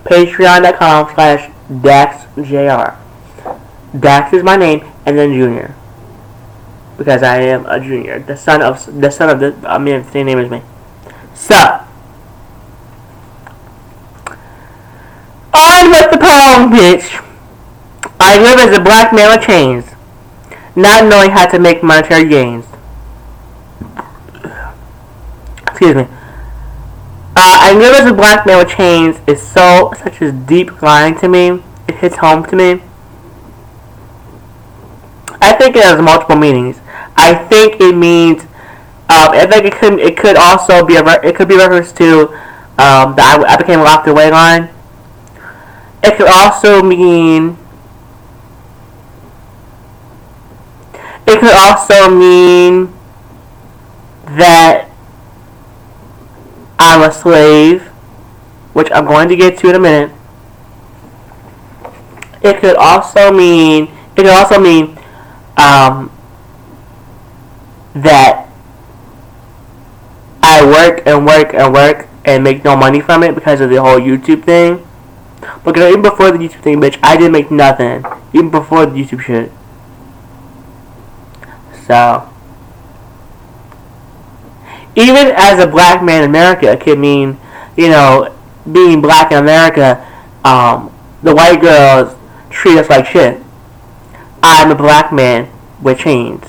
Patreon.com/DaxJR. Dax is my name, and then Junior, because I am a junior, the son of the same name as me. So, on with the poem, bitch. I live as a black man with chains, not knowing how to make monetary gains. Excuse me. I live as a black man with chains is such a deep line to me. It hits home to me. I think it has multiple meanings. I think it means. I think it could also be reference to the I became locked away line. It could also mean. It could also mean that I'm a slave, which I'm going to get to in a minute. It could also mean that I work and make no money from it because of the whole YouTube thing. Because even before the YouTube thing, bitch, I didn't make nothing. Even before the YouTube shit. So, even as a black man in America, it could mean, being black in America, the white girls treat us like shit. I'm a black man with chains.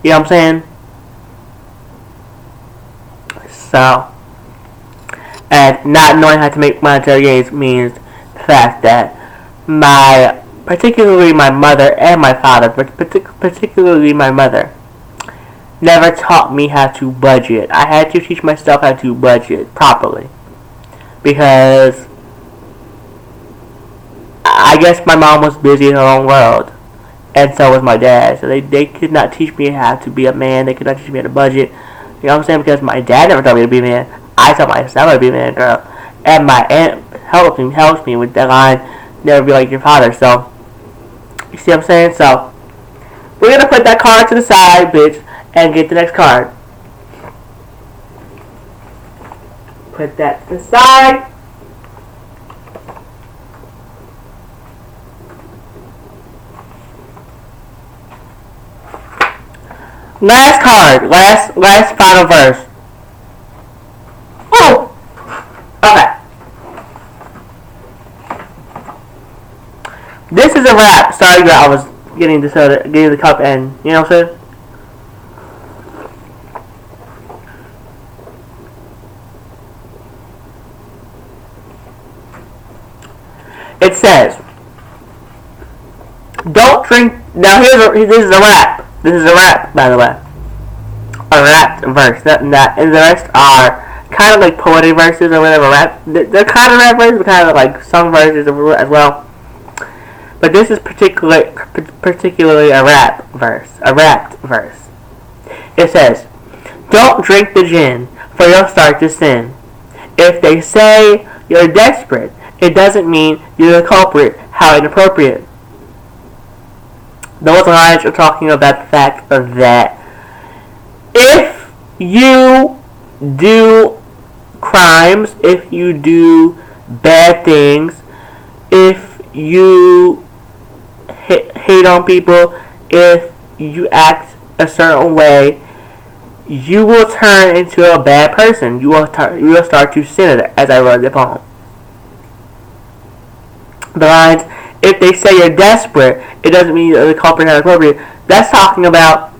You know what I'm saying? So, and not knowing how to make monetary gains means the fact that particularly my mother and my father, but particularly my mother, never taught me how to budget. I had to teach myself how to budget properly. Because I guess my mom was busy in her own world. And so was my dad. So they could not teach me how to be a man. They could not teach me how to budget. You know what I'm saying? Because my dad never taught me to be a man. I taught myself how to be a man, girl. And my aunt helps me with that line, never be like your father. So, you see what I'm saying? So, we're going to put that card to the side, bitch, and get the next card. Put that to the side. Last card. Last final verse. Oh! Okay. This is a wrap. Sorry that I was getting the cup, and you know what I'm saying? It says, don't drink. Now this is a rap. This is a rap, by the way. A rapped verse. And the rest are kind of like poetic verses or whatever. They're kind of rap verses, but kind of like song verses as well. But this is particularly a rap verse. A rapped verse. It says, don't drink the gin, for you'll start to sin. If they say you're desperate, it doesn't mean you're the culprit. How inappropriate. Those lines are talking about the fact of that if you do crimes, if you do bad things, if you hate on people, if you act a certain way, you will turn into a bad person. You will start to sin, as I wrote the poem. The lines, if they say you're desperate, it doesn't mean you're the culprit or appropriate. That's talking about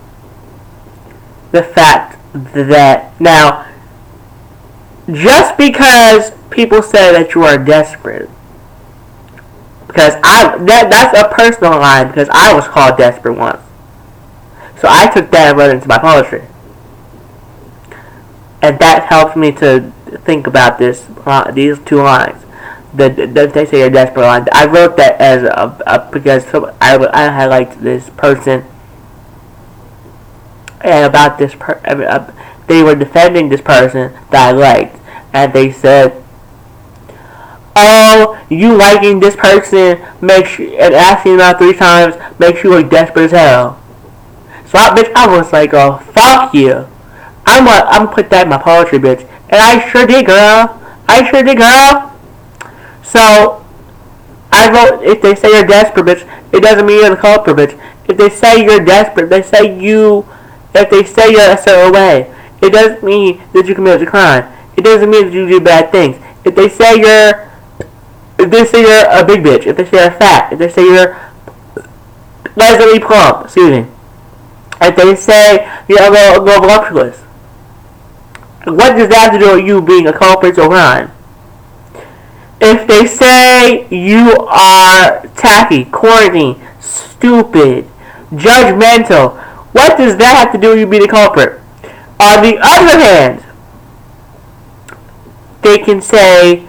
the fact that, now, just because people say that you are desperate, because that's a personal line, because I was called desperate once. So I took that and wrote it into my poetry. And that helped me to think about these two lines. They say you're desperate line. I wrote that as because I liked this person, and about this they were defending this person that I liked, and they said, oh, you liking this person makes you, and asking them out 3 times makes you look desperate as hell. So I was like, oh, fuck you. I'm gonna put that in my poetry, bitch. And I sure did, girl. I sure did, girl. So, I wrote, if they say you're desperate, bitch, it doesn't mean you're the culprit, bitch. If they say you're desperate, if they say you're a certain way, it doesn't mean that you committed a crime. It doesn't mean that you do bad things. If they say you're a big bitch, if they say you're fat, if they say you're pleasantly plump, excuse me, if they say you're a little voluptuous, what does that have to do with you being a culprit or crime? If they say you are tacky, corny, stupid, judgmental, what does that have to do with you being a culprit? On the other hand, they can say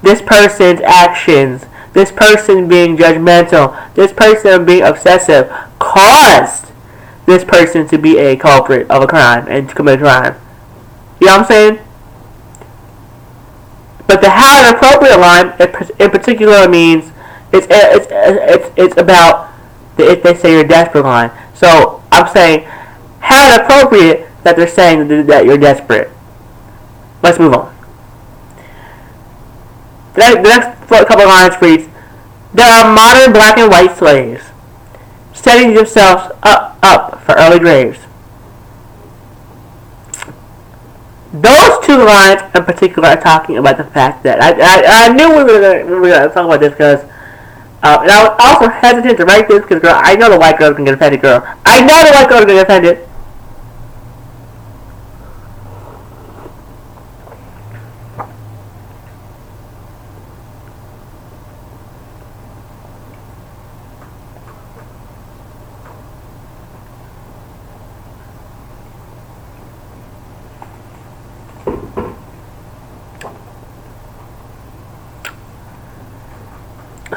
this person's actions, this person being judgmental, this person being obsessive, caused this person to be a culprit of a crime and to commit a crime. You know what I'm saying? But the how and appropriate line in particular means it's about the if they say you're desperate line. So I'm saying how and appropriate that they're saying that you're desperate. Let's move on. The next couple of lines reads, there are modern black and white slaves setting themselves up for early graves. Those 2 lines in particular are talking about the fact that I knew we were going to talk about this because and I was also hesitant to write this because, girl, I know the white girl's going to get offended, girl. I know the white girl's going to get offended.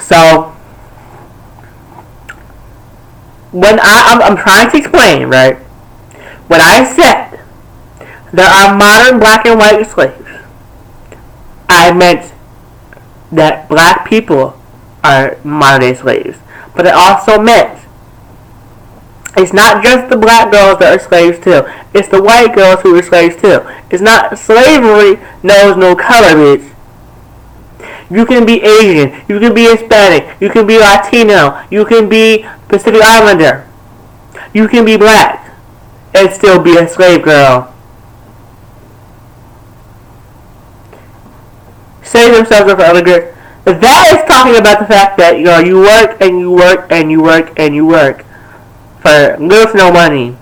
So, when I'm trying to explain, right? When I said there are modern black and white slaves, I meant that black people are modern day slaves. But it also meant it's not just the black girls that are slaves too. It's the white girls who are slaves too. It's not slavery knows no color, bitch. You can be Asian, you can be Hispanic, you can be Latino, you can be Pacific Islander, you can be black, and still be a slave girl. Save themselves up for other good. That is talking about the fact that you work and you work and you work and you work for little to no money.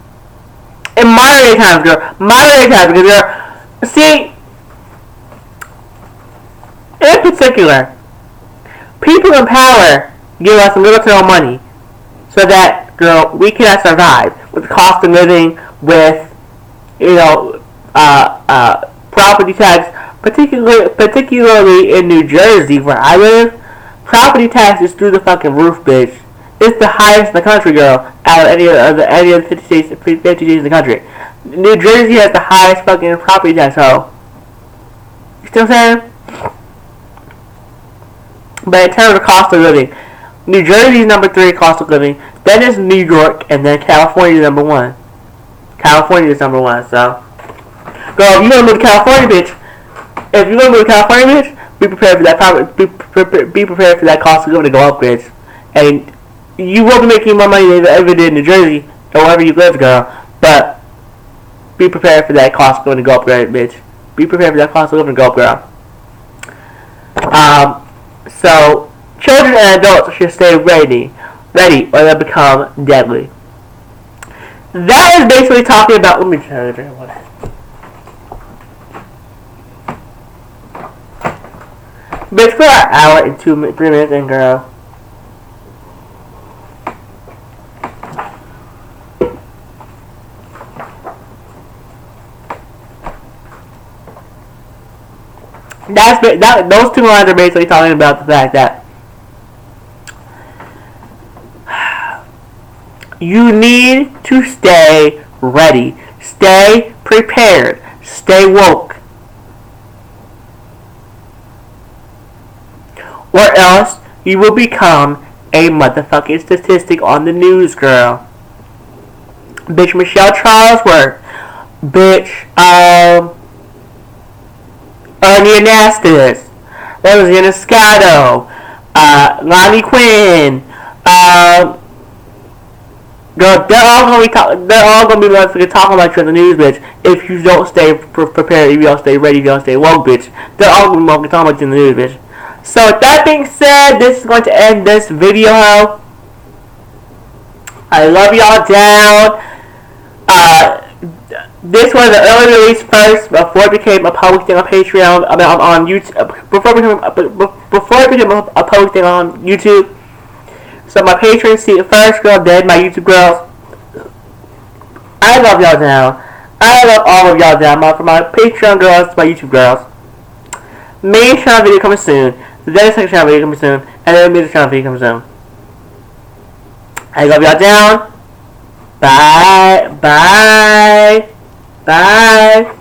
In modern day times, girl. Modern day times, girl. See, in particular, people in power give us little to no money so that, girl, we cannot survive with the cost of living, with, property tax, particularly in New Jersey where I live. Property tax is through the fucking roof, bitch. It's the highest in the country, girl, out of any of the 50 states in the country. New Jersey has the highest fucking property tax, ho. You still saying? But in terms of cost of living, New Jersey is number 3 cost of living. Then is New York, and then California is number 1. California is number 1. So, girl, if you gonna move to California, bitch. If you gonna move to California, bitch, be prepared for that. Be prepared for that cost of living to go up, bitch. And you will be making more money than you ever did in New Jersey or wherever you live, girl. But be prepared for that cost of living to go up, bitch. Be prepared for that cost of living to go up, girl. So, children and adults should stay ready, or they'll become deadly. That is basically talking about. Let me try to drink water. Bitch, for an hour and 3 minutes in, girl. Those 2 lines are basically talking about the fact that you need to stay ready, stay prepared, stay woke. or else you will become a motherfucking statistic on the news, girl. Bitch, Michelle Charlesworth. Bitch, Ernie Anastas. Rosanna Scotto. Lonnie Quinn. Girl, they're all gonna be motherfucking talking about you on the news, bitch. If you don't stay prepared, if you don't stay ready, if you don't stay woke, bitch. They're all gonna be talking about you on the news, bitch. So with that being said, this is going to end this video. I love y'all down. This was an early release first before it became a public thing on Patreon. I mean, on YouTube. Before it became a public thing on YouTube. So my patrons see it first, girl, dead, my YouTube girls. I love y'all down. I love all of y'all down. From my Patreon girls to my YouTube girls. Main channel video coming soon. The Dennis second channel video coming soon. And then the music channel video coming soon. I love y'all down. Bye. Bye. Bye.